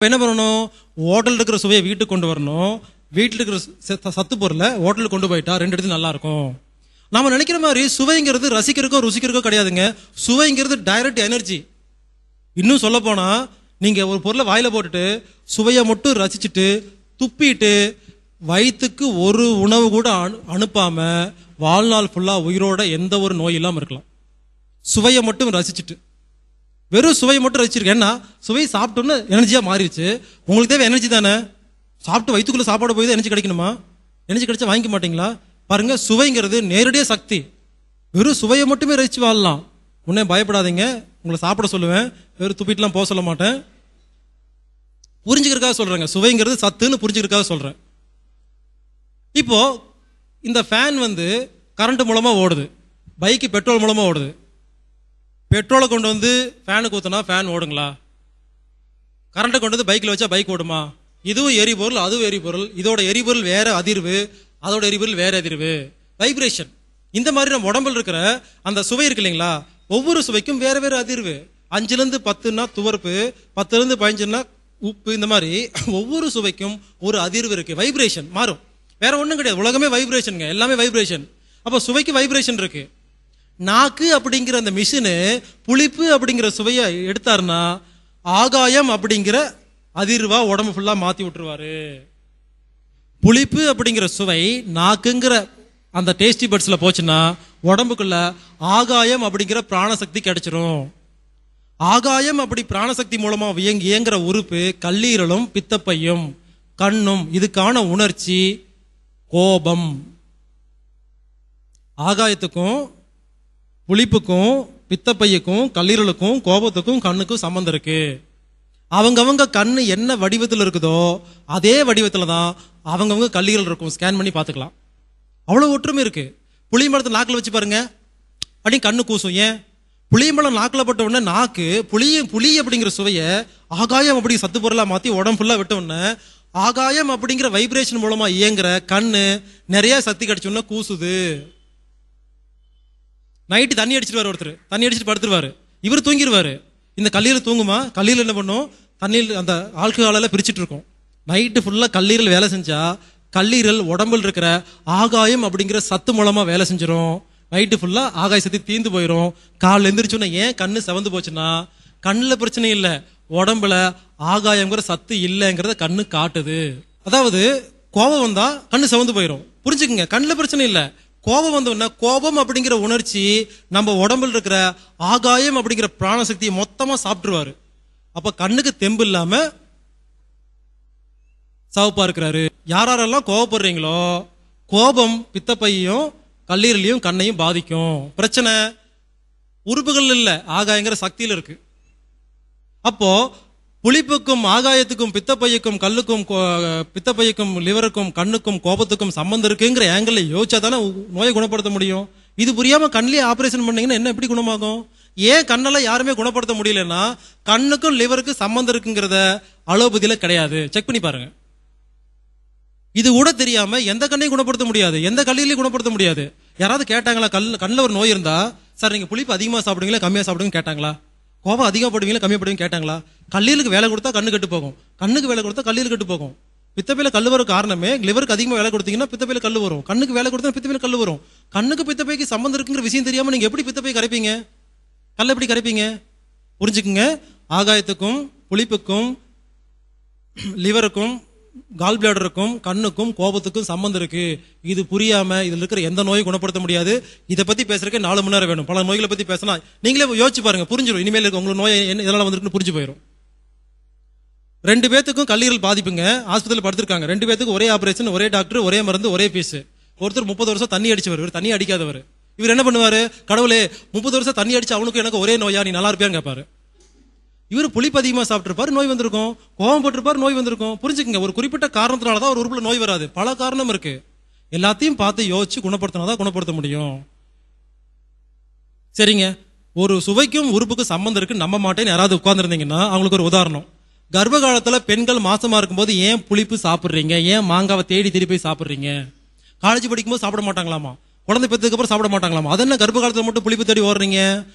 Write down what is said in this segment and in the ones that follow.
என்ன பண்ணணும்? ஹோட்டல் இருக்கிற சுவையை வீட்டுக்கு கொண்டு வரணும். வீட்டில் இருக்கிற சத்து பொருளை ஹோட்டலுக்கு கொண்டு போயிட்டா 2 இடத்துல நல்லா இருக்கும். நாம நினைக்கிற மாதிரி சுவைங்கிறது ரசிக்கிறக்கோ ருசிக்கிறக்கோ கிடையாதுங்க. சுவைங்கிறது டைரக்ட் எனர்ஜி. இன்னும் சொல்ல போனா நீங்க ஒரு பொருளை வாயில போட்டுட்டு சுவையை மட்டும் ரசிச்சுட்டு துப்பிட்டு வயிற்றுக்கு ஒரு உணவு கூட அனுப்பாம வாழ்நாள் ஃபுல்லா உயிரோட எந்த ஒரு நோய் இல்லாம இருக்கலாம். சுவையை மட்டும் ரசிச்சுட்டு, வெறும் சுவையை மட்டும் ரசிச்சிருக்கேன். ஏன்னா சுவையை சாப்பிட்டோன்னு எனர்ஜியா மாறிடுச்சு. உங்களுக்கு தேவை எனர்ஜி தானே. சாப்பிட்டு வயிற்றுக்குள்ள சாப்பாடு போய் தான் எனர்ஜி கிடைக்கணுமா? எனர்ஜி கிடைச்சா வாங்கிக்க மாட்டீங்களா? பாருங்க, சுவைங்கிறது நேரடியாக சக்தி. வெறும் சுவையை மட்டுமே ரசிச்சு வாழலாம். உடனே பயப்படாதீங்க, உங்களை சாப்பிட சொல்லுவேன், வெறும் துப்பிட்டுலாம் போக சொல்ல மாட்டேன். புரிஞ்சுக்கிறதுக்காக சொல்றேங்க, சுவைங்கிறது சத்துன்னு புரிஞ்சுக்கிறதுக்காக சொல்றேன். இப்போ இந்த ஃபேன் கரண்ட் மூலமா ஓடுது, பைக்கு பெட்ரோல் மூலமா ஓடுது. பெட்ரோலை கொண்டு வந்து ஃபேனுக்கு ஊற்றினா ஃபேன் ஓடுங்களா? கரண்ட்டை கொண்டு வந்து பைக்கில் வச்சா பைக் ஓடுமா? இதுவும் எரிபொருள், அதுவும் எரிபொருள். இதோட எரிபொருள் வேற அதிர்வு, அதோட எரிபொருள் வேற அதிர்வு, வைப்ரேஷன். இந்த மாதிரி நம்ம உடம்புல இருக்கிற அந்த சுவை இருக்கு இல்லைங்களா, ஒவ்வொரு சுவைக்கும் வேற வேற அதிர்வு. 5லேருந்து 10ன்னா துவர்ப்பு, 10லேருந்து 15ன்னா உப்பு. இந்த மாதிரி ஒவ்வொரு சுவைக்கும் ஒரு அதிர்வு இருக்கு, வைப்ரேஷன் மாறும். வேற ஒன்றும் கிடையாது, உலகமே வைப்ரேஷனுங்க, எல்லாமே வைப்ரேஷன். அப்போ சுவைக்கு வைப்ரேஷன் இருக்கு. நாக்கு அப்படிங்கிற அந்த மிஷினு புளிப்பு அப்படிங்கிற சுவையை எடுத்தாருன்னா ஆகாயம் அப்படிங்கிற அதிர்வா உடம்பு ஃபுல்லா மாத்தி விட்டுருவாரு. புளிப்பு அப்படிங்கிற சுவை நாக்குங்கிற அந்த டேஸ்டி பட்ஸ்ல போச்சுன்னா உடம்புக்குள்ள ஆகாயம் அப்படிங்கிற பிராணசக்தி கிடைச்சிரும். ஆகாயம் அப்படி பிராணசக்தி மூலமா இயங்குற உறுப்பு கல்லீரலும் பித்தப்பையும் கண்ணும். இதுக்கான உணர்ச்சி கோபம். ஆகாயத்துக்கும் புளிப்புக்கும் பித்தப்பையுக்கும் கல்லீரலுக்கும் கோபத்துக்கும் கண்ணுக்கும் சம்பந்தம் இருக்கு. அவங்கவங்க கண்ணு என்ன வடிவத்தில் இருக்குதோ அதே வடிவத்தில் தான் அவங்கவங்க கல்லீரல் இருக்கும். ஸ்கேன் பண்ணி பார்த்துக்கலாம். அவ்வளோ ஒற்றுமை இருக்கு. புளிய மரத்தை நாக்கில் வச்சு பாருங்க, அப்படி கண்ணு கூசும். ஏன்? புளிய மரம் நாக்கில் பட்ட உடனே நாக்கு புளி அப்படிங்கிற சுவையை ஆகாயம் அப்படிங்கிற சத்து பொருளாக மாற்றி உடம்பு ஃபுல்லாக விட்ட உடனே ஆகாயம் அப்படிங்கிற வைப்ரேஷன் மூலமா இயங்குற கண்ணு நிறைய சக்தி கிடைச்ச உடனே கூசுது. நைட்டு தண்ணி அடிச்சிட்டு ஒருத்தர் தண்ணி அடிச்சுட்டு படுத்துருவாரு, இவர் தூங்கிடுவாரு. இந்த கல்லீரல் தூங்குமா? கல்லீரல் என்ன பண்ணும்? தண்ணீர் அந்த ஆல்கஹாலெல்லாம் பிரிச்சுட்டு இருக்கும். நைட்டு ஃபுல்லா கல்லீரல் வேலை செஞ்சா கல்லீரல் உடம்புல இருக்கிற ஆகாயம் அப்படிங்கிற சத்து மூலமா வேலை செஞ்சிடும். நைட்டு ஃபுல்லா ஆகாய சக்தி தீர்ந்து போயிடும். காலில் எந்திரிச்சோன்னா ஏன் கண்ணு செவந்து போச்சுன்னா கண்ணில் பிரச்சனை இல்லை, உடம்புல ஆகாயங்கிற சத்து இல்லைங்கிறத கண்ணு காட்டுது. அதாவது கோபம் வந்தா கண்ணு செவந்து போயிடும். புரிஞ்சுக்குங்க, கண்ணில் பிரச்சனை இல்லை. கோபம் வந்தோம்னா கோபம் அப்படிங்கிற உணர்ச்சி நம்ம உடம்புல இருக்கிற ஆகாயம் அப்படிங்கிற பிராணசக்தியை மொத்தமா சாப்பிட்டுருவாரு. அப்ப கண்ணுக்கு தெம்பு இல்லாம சவப்பா இருக்கிறாரு. யாரெல்லாம் கோபப்படுறீங்களோ கோபம் பித்தப்பையும் கல்லீரலையும் கண்ணையும் பாதிக்கும். பிரச்சனை உறுப்புகள் இல்ல, ஆகாயங்கிற சக்தியில இருக்கு. அப்போ புளிப்புக்கும் ஆகாயத்துக்கும் பித்தப்பையுக்கும் கல்லுக்கும் பித்தப்பையுக்கும் லிவருக்கும் கண்ணுக்கும் கோபத்துக்கும் சம்பந்தம் இருக்குங்கிற ஆங்கிள் யோசிச்சா தானே நோயை குணப்படுத்த முடியும். இது புரியாம கண்ணிலே ஆபரேஷன் பண்ணீங்கன்னா என்ன எப்படி குணமாகும்? ஏன் கண்ணெல்லாம் யாருமே குணப்படுத்த முடியலன்னா கண்ணுக்கும் லிவருக்கும் சம்பந்தம் இருக்குங்கிறத அலோபதியில கிடையாது. செக் பண்ணி பாருங்க. இது கூட தெரியாம எந்த கண்ணையும் குணப்படுத்த முடியாது, எந்த கல்லீரலையும் குணப்படுத்த முடியாது. யாராவது கேட்டாங்களா கண்ணில் ஒரு நோய் இருந்தா, சார் நீங்க புளிப்பு அதிகமா சாப்பிடுவீங்களா கம்மியா சாப்பிடுவீங்கன்னு கேட்டாங்களா? கோபம் அதிகப்படுவீங்களா கம்மியா படுவீங்க கேட்டாங்களா? கல்லீரலுக்கு வேலை கொடுத்தா கண்ணு கெட்டு போகும், கண்ணுக்கு வேலை கொடுத்தா கல்லீரல் கெட்டு போகும். பித்தப்பையில கல்லு வர காரணமே லிவருக்கு அதிகமாக வேலை கொடுத்தீங்கன்னா பித்தப்பையில கல்லு வரும், கண்ணுக்கு வேலை கொடுத்தா பித்தப்பையில கல்லு வரும். கண்ணுக்கு பித்தப்பைக்கு சம்பந்தம் இருக்குங்கிற விஷயம் தெரியாம நீங்க எப்படி பித்தப்பை கரைப்பீங்க? கல்ல எப்படி கரைப்பீங்க? புரிஞ்சுக்குங்க. ஆகாயத்துக்கும் புளிப்புக்கும் லிவருக்கும் கால் பிளாடருக்கும் கண்ணுக்கும் கோபத்துக்கும் சம்பந்தம் இருக்கு. இது புரியாம இதுல இருக்கிற எந்த நோயும் குணப்படுத்த முடியாது. இதை பத்தி பேசுறதுக்கு 4 மணி நேரம் வேணும். பல நோய்களை பத்தி பேசினா நீங்களே யோசிச்சு பாருங்க, புரிஞ்சிடும். இனிமேல் இருக்க உங்களுக்கு நோய் இதனால வந்திருக்குன்னு புரிஞ்சு போயிடும். 2 பேத்துக்கும் கல்லீரல் பாதிப்புங்க, ஆஸ்பத்திரியில் படுத்திருக்காங்க. 2 பேத்துக்கும் ஒரே ஆபரேஷன், ஒரே டாக்டர், ஒரே மருந்து, ஒரே ஃபீஸ். ஒருத்தர் 30 வருஷம் தண்ணி அடிச்சவர், இவர் தண்ணி அடிக்காதவர். இவர் என்ன பண்ணுவாரு? கடவுளே 30 வருஷம் தண்ணி அடிச்சு அவனுக்கு எனக்கு ஒரே நோயா, நீ நல்லா இருப்பியான்னு கேட்பாரு. இவர் புளிப்பு அதிகமா சாப்பிட்டிருப்பாரு, நோய் வந்திருக்கும். கோபம் போட்டிருப்பாரு, நோய் வந்திருக்கும். புரிஞ்சுக்கங்க, ஒரு குறிப்பிட்ட காரணத்தினாலதான் ஒரு உறுப்புல நோய் வராது. பல காரணம் இருக்கு. எல்லாத்தையும் பார்த்து யோசிச்சு குணப்படுத்தினாதான் குணப்படுத்த முடியும். சரிங்க, ஒரு சுவைக்கும் உறுப்புக்கும் சம்பந்தம் இருக்கு நம்ப மாட்டேன்னு யாராவது உட்கார்ந்துருந்தீங்கன்னா அவங்களுக்கு ஒரு உதாரணம். கர்ப்ப காலத்துல பெண்கள் மாசமா இருக்கும்போது ஏன் புளிப்பு சாப்பிடுறீங்க, ஏன் மாங்காவை தேடி தேடி போய் சாப்பிடுறீங்க? காலேஜ் படிக்கும்போது சாப்பிட மாட்டாங்களாமா. குழந்தை பெற்றதுக்கு அப்புறம் சாப்பிட மாட்டாங்களாம். அது என்ன கர்ப்ப காலத்துல மட்டும் புளிப்பு தேடி ஓடுறீங்க?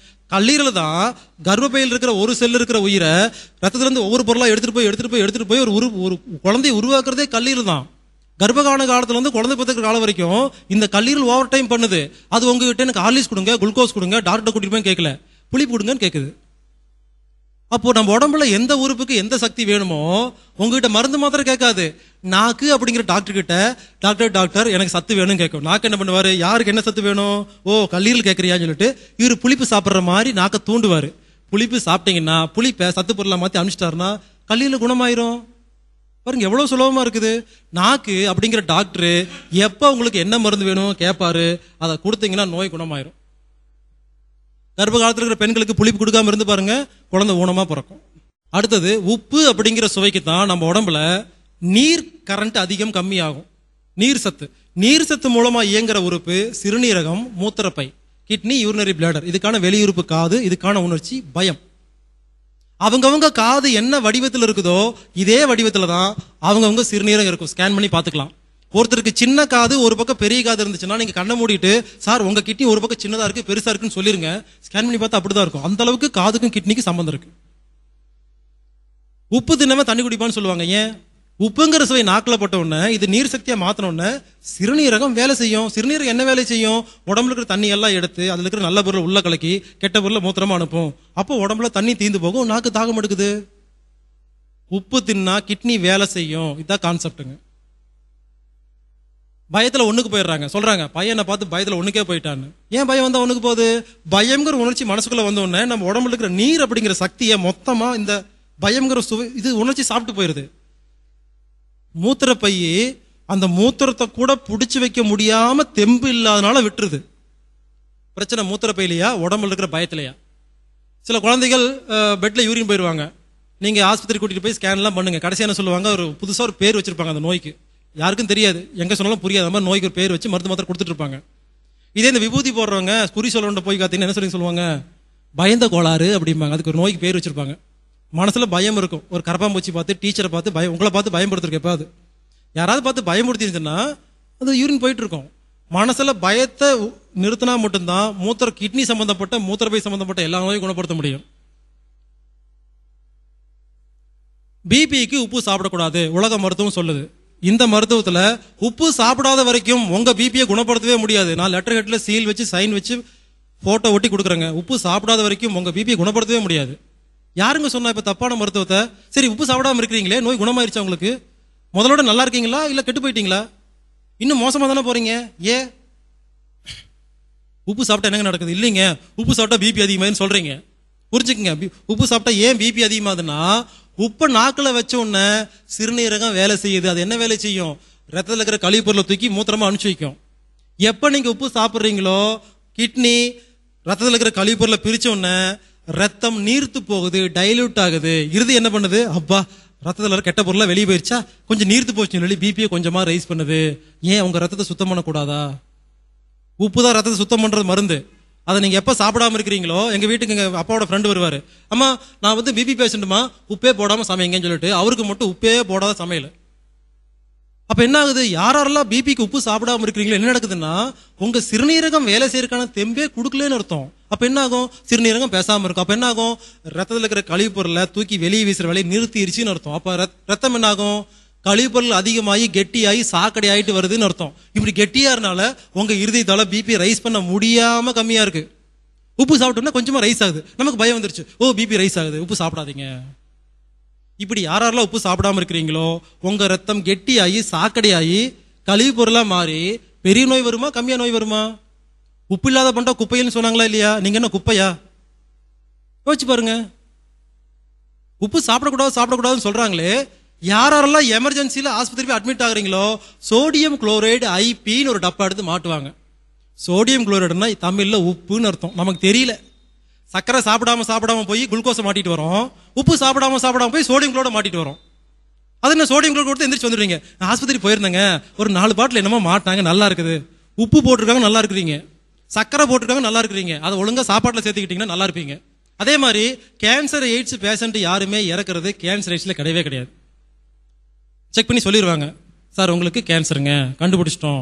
கல்லீரல் தான் கர்ப்பப்பையில் இருக்கிற ஒரு செல் இருக்கிற உயிரை ரத்தத்துல இருந்து ஒவ்வொரு பொருளா எடுத்துட்டு போய் ஒரு குழந்தையை உருவாக்குறதே கல்லீரல் தான். கர்ப்பகால காலத்துல இருந்து குழந்தை பெற்றுக்கிற காலம் வரைக்கும் இந்த கல்லீரல் ஓவர் டைம் பண்ணுது. அது உங்ககிட்ட எனக்கு ஹார்லிக்ஸ் கொடுங்க, குளுக்கோஸ் கொடுங்க, டாக்டர் கூட்டிட்டு போய் கேட்கல, புளிப்பு கொடுங்கன்னு கேட்குது. அப்போ நம்ம உடம்புல எந்த உறுப்புக்கு எந்த சக்தி வேணுமோ உங்ககிட்ட மருந்து மாத்திரம் கேட்காது. நாக்கு அப்படிங்கிற டாக்டர் கிட்ட டாக்டர் எனக்கு சத்து வேணும்னு கேட்கும். நாக்கு என்ன பண்ணுவாரு, யாருக்கு என்ன சத்து வேணும், ஓ கல்லீரல் கேட்கறியான்னு சொல்லிட்டு இவரு புளிப்பு சாப்பிட்ற மாதிரி நாக்க தூண்டுவாரு. புளிப்பு சாப்பிட்டீங்கன்னா புளிப்பை சத்து பொருளை மாத்தி அனுப்பிச்சிட்டாருன்னா கல்லீரல் குணமாயிரும். பாருங்க எவ்வளவு சுலபமா இருக்குது. நாக்கு அப்படிங்கிற டாக்டர் எப்ப உங்களுக்கு என்ன மருந்து வேணும் கேட்பாரு, அதை கொடுத்தீங்கன்னா நோய் குணமாயிரும். கர்ப்ப காலத்தில் இருக்கிற பெண்களுக்கு புளிப்பு கொடுக்காம இருந்து பாருங்க, குழந்தை ஊனமா பிறக்கும். அடுத்தது உப்பு அப்படிங்கிற சுவைக்கு தான் நம்ம உடம்புல நீர் கரண்ட் அதிகம் கம்மியாகும். நீர் சத்து மூலமா இயங்குற உறுப்பு சிறுநீரகம், மூத்திரப்பை, கிட்னி, யூரினரி பிளாடர். இதுக்கான வெளியுறுப்பு காது, இதுக்கான உணர்ச்சி பயம். அவங்கவங்க காது என்ன வடிவத்தில் இருக்குதோ இதே வடிவத்துல தான் அவங்கவங்க சிறுநீரகம் இருக்கும். ஸ்கேன் பண்ணி பாத்துக்கலாம். ஒருத்தருக்கு சின்ன காது ஒரு பக்கம் பெரிய காது இருந்துச்சுன்னா நீங்க கண்ணை மூடிட்டு சார் உங்க கிட்னி ஒரு பக்கம் சின்னதா இருக்கு பெருசா இருக்குன்னு சொல்லிருங்க. ஸ்கேன் பண்ணி பார்த்தா அப்படிதான் இருக்கும். அந்த அளவுக்கு காதுக்கும் கிட்னிக்கு சம்பந்தம் இருக்கு. உப்பு தின்னமே தண்ணி குடிப்பான்னு சொல்லுவாங்க. ஏன்? உப்புங்கிற சுவை நாக்கில் பட்ட உடனே இது நீர் சக்தியா மாத்தின உடனே சிறுநீரகம் வேலை செய்யும். சிறுநீரகம் என்ன வேலை செய்யும், உடம்புல இருக்கிற தண்ணி எல்லாம் எடுத்து அதுல இருக்கிற நல்ல பொருள் உள்ள கலக்கி கெட்ட பொருளை மூத்திரமா அனுப்பும். அப்போ உடம்புல தண்ணி தீந்து போகும், நாக்கு தாகம் எடுக்குது. உப்பு தின்னா கிட்னி வேலை செய்யும். இதுதான் கான்செப்டுங்க. பயத்துல ஒண்ணுக்கு போயிடுறாங்க, சொல்றாங்க பையனை பார்த்து பயத்துல ஒண்ணுக்கே போயிட்டான்னு. ஏன் பயம் வந்தா ஒண்ணுக்கு போகுது? பயம்ங்கிற உணர்ச்சி மனசுக்குள்ள வந்த உடனே நம்ம உடம்புல இருக்கிற நீர் அப்படிங்கிற சக்தியை மொத்தமா இந்த பயம்ங்கிற சுவை இது உணர்ச்சி சாப்பிட்டு போயிருது. மூத்திரப்பை அந்த மூத்திரத்தை கூட புடிச்சு வைக்க முடியாம தெம்பு இல்லாதனால விட்டுருது. பிரச்சனை மூத்திரப்பையிலையா உடம்புல இருக்கிற பயத்திலையா? சில குழந்தைகள் பெட்ல யூரின் போயிருவாங்க. நீங்க ஆஸ்பத்திரி கூட்டிட்டு போய் ஸ்கேன் எல்லாம் பண்ணுங்க. கடைசி என்ன சொல்லுவாங்க, ஒரு புதுசா ஒரு பேர் வச்சிருப்பாங்க அந்த நோய்க்கு. யாருக்கும் தெரியாது, எங்க சொன்னாலும் புரியாத மாதிரி நோய்க்கு ஒரு பேர் வச்சு மருந்து மாத்திரை கொடுத்துட்டு இருப்பாங்க. இதே இந்த விபூதி போடுறவங்க குறி சொல்ல போய் காத்தீங்கன்னா என்ன சொல்லி சொல்லுவாங்க, பயந்த கோளாறு அப்படிம்பாங்க. அதுக்கு ஒரு நோய்க்கு பேர் வச்சிருப்பாங்க. மனசுல பயம் இருக்கும். ஒரு கரப்பாம்பூச்சி பார்த்து, டீச்சரை பார்த்து பயம், உங்களை பார்த்து பயன்படுத்திருக்க எப்பாவது யாராவது பார்த்து பயமுறுத்திருந்துச்சுன்னா அது யூரின் போயிட்டு இருக்கும். மனசுல பயத்தை நிறுத்தினா மட்டும்தான் கிட்னி சம்பந்தப்பட்ட மூத்திரப்பை சம்பந்தப்பட்ட எல்லா நோயும் குணப்படுத்த முடியும். பிபிக்கு உப்பு சாப்பிடக்கூடாது உலக மருத்துவம் சொல்லுது. இந்த மருத்துவத்துல உப்பு சாப்பிடாத வரைக்கும் உங்க பிபியை குணப்படுத்தவே முடியாது. நான் லெட்டர் ஹெட்ல சீல் வச்சு சைன் வச்சு போட்டோ ஒட்டி கொடுக்குறேங்க. உப்பு சாப்பிடாத வரைக்கும் உங்க பிபியை குணப்படுத்தவே முடியாது. யாருங்க சொன்னா இப்ப தப்பான மருத்துவத்தை? சரி உப்பு சாப்பிடாம இருக்கிறீங்களே, நோய் குணமாயிருச்சா உங்களுக்கு? முதலோட நல்லா இருக்கீங்களா இல்ல கெட்டு போயிட்டீங்களா? இன்னும் மோசமா தானே போறீங்க. ஏன்? உப்பு சாப்பிட்டா என்னங்க நடக்குது? இல்லைங்க உப்பு சாப்பிட்டா பிபி அதிகமாகுன்னு சொல்றீங்க. புரிஞ்சுக்குங்க, உப்பு சாப்பிட்டா ஏன் பிபி அதிகமாகுதுன்னா உப்பு நாக்குல வச்ச உடனே சிறுநீரகம் வேலை செய்யுது. அது என்ன வேலை செய்யும், ரத்தத்தில் இருக்கிற கழிவு பொருளை தூக்கி மூத்திரமா அனுப்பிச்சு வைக்கும். எப்ப நீங்க உப்பு சாப்பிட்றீங்களோ கிட்னி ரத்தத்தில் இருக்கிற கழிவு பொருளை பிரிச்ச உடனே ரத்தம் நீர்த்து போகுது, டைல்யூட் ஆகுது. இறுதி என்ன பண்ணுது, அப்பா ரத்தத்தில் கெட்ட பொருளா வெளியே போயிருச்சா, கொஞ்சம் நீர்த்து போச்சு சொல்லி பிபியை கொஞ்சமா ரைஸ் பண்ணுது. ஏன் உங்க ரத்தத்தை சுத்தம் பண்ணக்கூடாதா? உப்பு தான் ரத்தத்தை சுத்தம் பண்றது மருந்து. அதை நீங்க எப்ப சாப்பிடாம இருக்கிறீங்களோ, எங்க வீட்டுக்கு எங்க அப்பாவோட ஃப்ரெண்டு வருவாரு, அம்மா நான் பிபி பேஷண்ட்டுமா உப்பே போடாம சமைங்கன்னு சொல்லிட்டு அவருக்கு மட்டும் உப்பே போடாத சமையல். அப்ப என்ன ஆகுது, யாரெல்லாம் பிபிக்கு உப்பு சாப்பிடாம இருக்கிறீங்களோ என்ன நடக்குதுன்னா உங்க சிறுநீரகம் வேலை செய்யறதுக்கான தெம்பே கொடுக்கலன்னு அர்த்தம். அப்ப என்ன ஆகும், சிறுநீரகம் பேசாம இருக்கும். அப்ப என்ன ஆகும், ரத்தத்தில் இருக்கிற கழிவு பொருளை தூக்கி வெளியே வீசுற வேலையை நிறுத்திடுச்சுன்னு அர்த்தம். அப்ப ரத்தம் என்ன ஆகும், கழிவு பொருள் அதிகமாகி கெட்டியாகி சாக்கடை ஆயிட்டு வருதுன்னு அர்த்தம். இப்படி கெட்டியா இருந்தால உங்க இருதயத்தால பிபி ரைஸ் பண்ண முடியாம கம்மியா இருக்கு. உப்பு சாப்பிட்டோம்னா கொஞ்சமா ரைஸ் ஆகுது, நமக்கு பயம் வந்துருச்சு, ஓ பிபி ரைஸ் ஆகுது, உப்பு சாப்பிடாதீங்க. இப்படி யாரெல்லாம் உப்பு சாப்பிடாம இருக்கிறீங்களோ உங்க ரத்தம் கெட்டியாகி சாக்கடையாகி கழிவு பொருளா மாறி பெரிய நோய் வருமா கம்மியா நோய் வருமா? உப்பு இல்லாத பண்டா குப்பைன்னு சொன்னாங்களா இல்லையா? நீங்க என்ன குப்பையா? யோசிச்சு பாருங்க. உப்பு சாப்பிடக்கூடாதுன்னு சொல்றாங்களே, யாரெல்லாம் எமர்ஜென்சில ஆஸ்பத்திரி போய் அட்மிட் ஆகுறீங்களோ சோடியம் குளோரைடு ஐபின்னு ஒரு டப்பா எடுத்து மாட்டுவாங்க. சோடியம் குளோரைடுனா தமிழ்ல உப்புன்னு அர்த்தம். நமக்கு தெரியல. சக்கரை சாப்பிடாம போய் குளுக்கோஸை மாட்டிட்டு வரோம், உப்பு சாப்பிடாம போய் சோடியம் குளோரைடு மாட்டிட்டு வரோம். அது என்ன சோடியம் குளோரைடு கொடுத்து எந்திரிச்சு வந்துடுவீங்க. ஆஸ்பத்திரி போயிருந்தேங்க, ஒரு 4 பாட்டில் என்னமோ மாட்டாங்க, நல்லா இருக்குது. உப்பு போட்டிருக்காங்க நல்லா இருக்கிறீங்க, சக்கரை போட்டிருக்காங்க நல்லா இருக்கிறீங்க, அதை ஒழுங்கா சாப்பாட்டில் சேர்த்துக்கிட்டீங்கன்னா நல்லா இருப்பீங்க. அதே மாதிரி கேன்சர் எய்ட்ஸ் பேஷண்ட் யாருமே இறக்குறது கேன்சர் எய்ட்ஸ்ல கிடையவே கிடையாது. செக் பண்ணி சொல்லிடுவாங்க, சார் உங்களுக்கு கேன்சருங்க கண்டுபிடிச்சிட்டோம்.